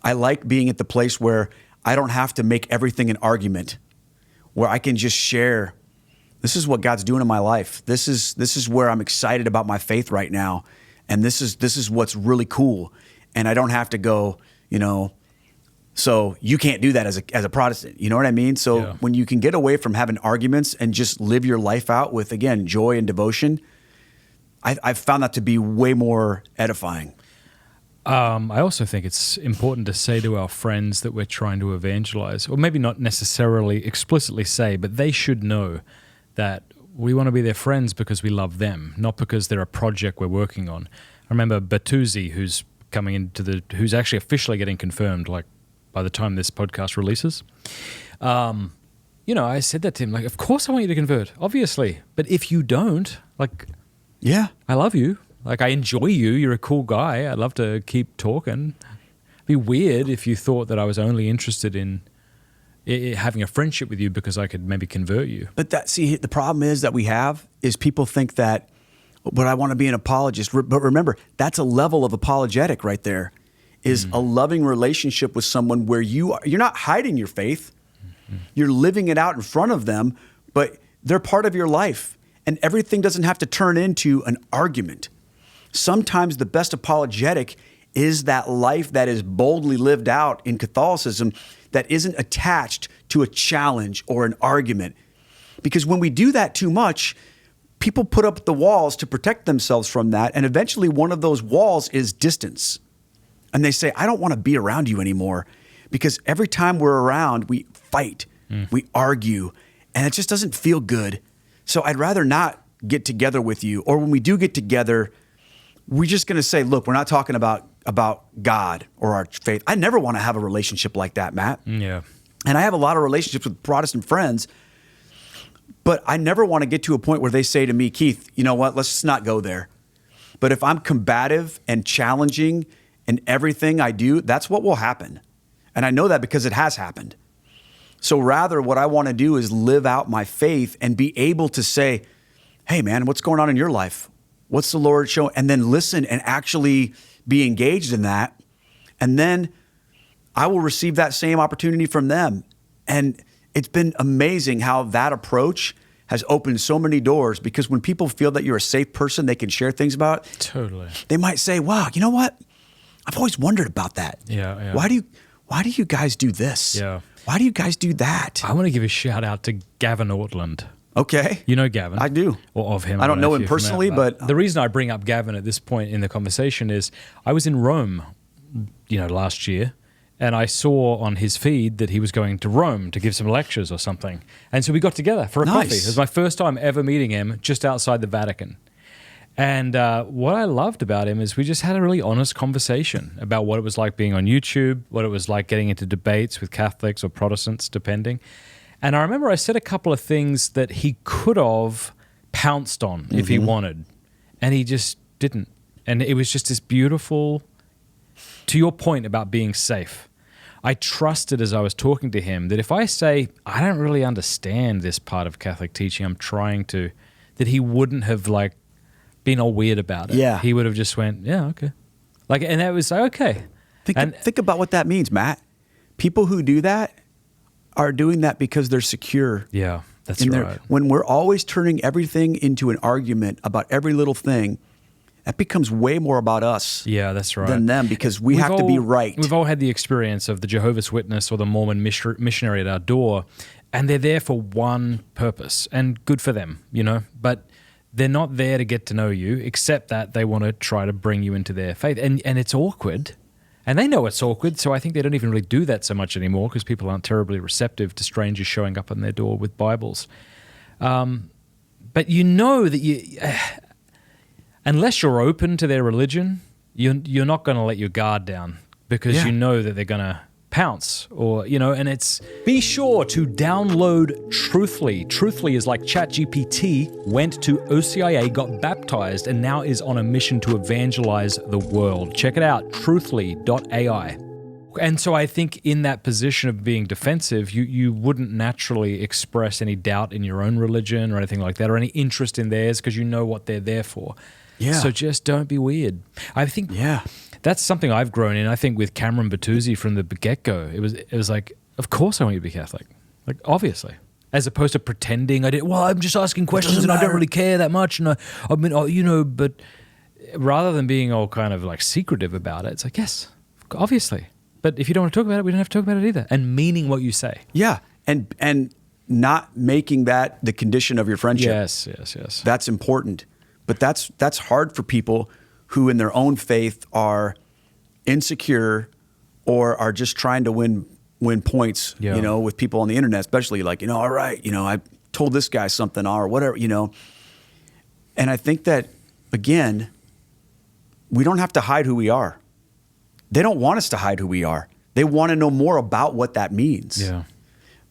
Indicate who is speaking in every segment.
Speaker 1: I like being at the place where I don't have to make everything an argument, where I can just share, this is what God's doing in my life. This is where I'm excited about my faith right now. And this is what's really cool. And I don't have to go, so you can't do that as a Protestant. You know what I mean? So when you can get away from having arguments and just live your life out with, again, joy and devotion, I've found that to be way more edifying.
Speaker 2: I also think it's important to say to our friends that we're trying to evangelize, or maybe not necessarily explicitly say, but they should know that we want to be their friends because we love them, not because they're a project we're working on. I remember Bertuzzi, who's who's actually officially getting confirmed, like by the time this podcast releases. I said that to him, like, of course I want you to convert, obviously. But if you don't, like,
Speaker 1: yeah,
Speaker 2: I love you. Like, I enjoy you. You're a cool guy. I'd love to keep talking. It'd be weird if you thought that I was only interested in having a friendship with you because I could maybe convert you.
Speaker 1: But the problem is that people think that, but I want to be an apologist. But remember, that's a level of apologetic right there, is a loving relationship with someone where you're not hiding your faith. You're living it out in front of them, but they're part of your life. And everything doesn't have to turn into an argument. Sometimes the best apologetic is that life that is boldly lived out in Catholicism that isn't attached to a challenge or an argument. Because when we do that too much, people put up the walls to protect themselves from that. And eventually one of those walls is distance. And they say, I don't want to be around you anymore, because every time we're around, we fight, we argue, and it just doesn't feel good. So I'd rather not get together with you. Or when we do get together, we're just going to say, look, we're not talking about God or our faith. I never want to have a relationship like that, Matt.
Speaker 2: Yeah.
Speaker 1: And I have a lot of relationships with Protestant friends, but I never want to get to a point where they say to me, Keith, you know what, let's just not go there. But if I'm combative and challenging in everything I do, that's what will happen. And I know that because it has happened. So rather, what I want to do is live out my faith and be able to say, hey, man, what's going on in your life? What's the Lord showing? And then listen and actually be engaged in that. And then I will receive that same opportunity from them. And it's been amazing how that approach has opened so many doors, because when people feel that you're a safe person they can share things about,
Speaker 2: totally,
Speaker 1: they might say, wow, you know what? I've always wondered about that.
Speaker 2: Yeah.
Speaker 1: Why do you guys do this?
Speaker 2: Yeah.
Speaker 1: Why do you guys do that?
Speaker 2: I want to give a shout out to Gavin Ortland.
Speaker 1: Okay.
Speaker 2: You know Gavin?
Speaker 1: I do.
Speaker 2: Or of him.
Speaker 1: I don't know him personally, but
Speaker 2: the reason I bring up Gavin at this point in the conversation is I was in Rome, last year, and I saw on his feed that he was going to Rome to give some lectures or something. And so we got together for a coffee. It was my first time ever meeting him just outside the Vatican. And what I loved about him is we just had a really honest conversation about what it was like being on YouTube, what it was like getting into debates with Catholics or Protestants, depending. And I remember I said a couple of things that he could have pounced on if he wanted, and he just didn't. And it was just this beautiful, to your point about being safe, I trusted as I was talking to him that if I say, I don't really understand this part of Catholic teaching, I'm trying to, that he wouldn't have been all weird about it.
Speaker 1: Yeah.
Speaker 2: He would have just went, yeah, okay. And that was okay.
Speaker 1: Think about what that means, Matt. People who do that are doing that because they're secure.
Speaker 2: Yeah, that's right.
Speaker 1: When we're always turning everything into an argument about every little thing, that becomes way more about us.
Speaker 2: Yeah, that's right.
Speaker 1: Than them, because we have to be right.
Speaker 2: We've all had the experience of the Jehovah's Witness or the Mormon missionary at our door, and they're there for one purpose, and good for them, but they're not there to get to know you, except that they want to try to bring you into their faith. And it's awkward. And they know it's awkward, so I think they don't even really do that so much anymore, because people aren't terribly receptive to strangers showing up on their door with Bibles. But you know that unless you're open to their religion, you're not going to let your guard down, because you know that they're going to pounce, and it's... Be sure to download Truthly. Truthly is like ChatGPT, went to OCIA, got baptized, and now is on a mission to evangelize the world. Check it out, truthly.ai. And so I think in that position of being defensive, you wouldn't naturally express any doubt in your own religion or anything like that, or any interest in theirs, because you know what they're there for.
Speaker 1: Yeah.
Speaker 2: So just don't be weird. I think That's something I've grown in. I think with Cameron Bertuzzi from the get-go, it was like, of course I want you to be Catholic. Like, obviously. As opposed to pretending I did. Well, I'm just asking questions and I don't really care that much. And I mean, but rather than being all kind of like secretive about it, it's like, yes, obviously. But if you don't want to talk about it, we don't have to talk about it either. And meaning what you say.
Speaker 1: Yeah. And not making that the condition of your friendship.
Speaker 2: Yes.
Speaker 1: That's important. But that's hard for people who in their own faith are insecure or are just trying to win points, with people on the internet, especially like, all right, I told this guy something or whatever, And I think that, again, we don't have to hide who we are. They don't want us to hide who we are. They want to know more about what that means.
Speaker 2: Yeah.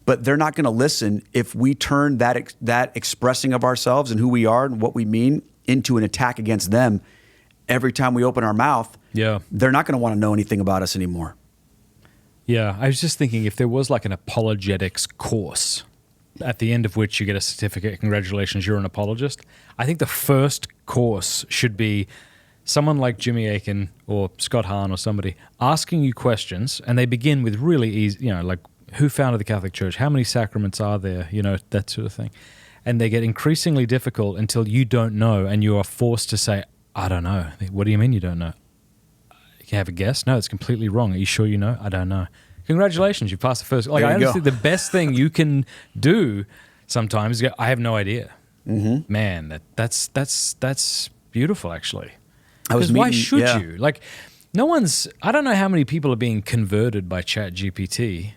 Speaker 1: But they're not going to listen if we turn that expressing of ourselves and who we are and what we mean into an attack against them every time we open our mouth.
Speaker 2: Yeah.
Speaker 1: They're not going to want to know anything about us anymore.
Speaker 2: Yeah, I was just thinking if there was like an apologetics course at the end of which you get a certificate, congratulations, you're an apologist. I think the first course should be someone like Jimmy Akin or Scott Hahn or somebody asking you questions, and they begin with really easy, like who founded the Catholic Church, how many sacraments are there, that sort of thing. And they get increasingly difficult until you don't know and you are forced to say, I don't know. What do you mean you don't know? You have a guess? No, it's completely wrong. Are you sure you know? I don't know. Congratulations, you passed the first. Like, I honestly, the best thing you can do sometimes is go, I have no idea. Mm-hmm. Man, that's beautiful, actually. Because why should you? Like, I don't know how many people are being converted by ChatGPT.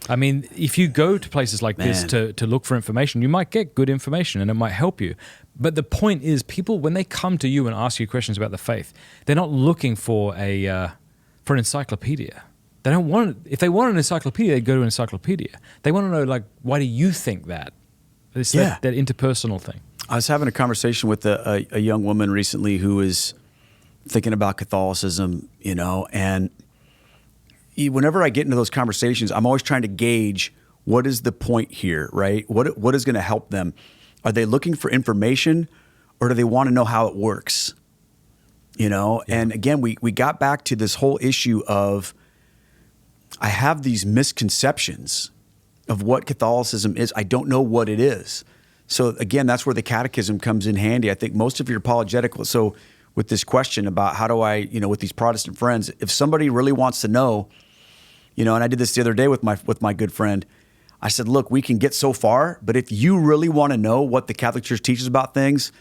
Speaker 2: I mean, if you go to places like this to look for information, you might get good information and it might help you. But the point is, people, when they come to you and ask you questions about the faith, they're not looking for an encyclopedia. They don't want. If they want an encyclopedia, they go to an encyclopedia. They want to know, like, why do you think that? It's that interpersonal thing.
Speaker 1: I was having a conversation with a young woman recently who was thinking about Catholicism, and whenever I get into those conversations, I'm always trying to gauge what is the point here, right? What is going to help them? Are they looking for information, or do they want to know how it works? And again, we got back to this whole issue of I have these misconceptions of what Catholicism is. I don't know what it is. So again, that's where the catechism comes in handy. I think most of your apologetical. So with this question about how do I, with these Protestant friends, if somebody really wants to know, and I did this the other day with my good friend, I said, look, we can get so far, but if you really want to know what the Catholic Church teaches about things,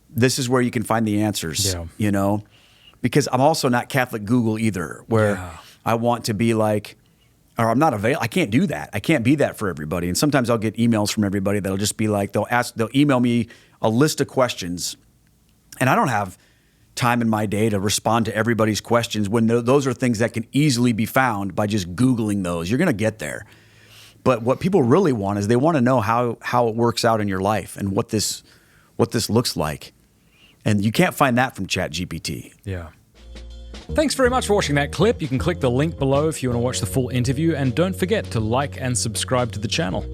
Speaker 1: this is where you can find the answers, because I'm also not Catholic Google either, where I want to be like, or I'm not available. I can't do that. I can't be that for everybody. And sometimes I'll get emails from everybody that'll just be like, they'll email me a list of questions, and I don't have time in my day to respond to everybody's questions when those are things that can easily be found by just Googling those. You're going to get there. But what people really want is they want to know how it works out in your life and what this looks like. And you can't find that from ChatGPT.
Speaker 2: Yeah. Thanks very much for watching that clip. You can click the link below if you want to watch the full interview, and don't forget to like and subscribe to the channel.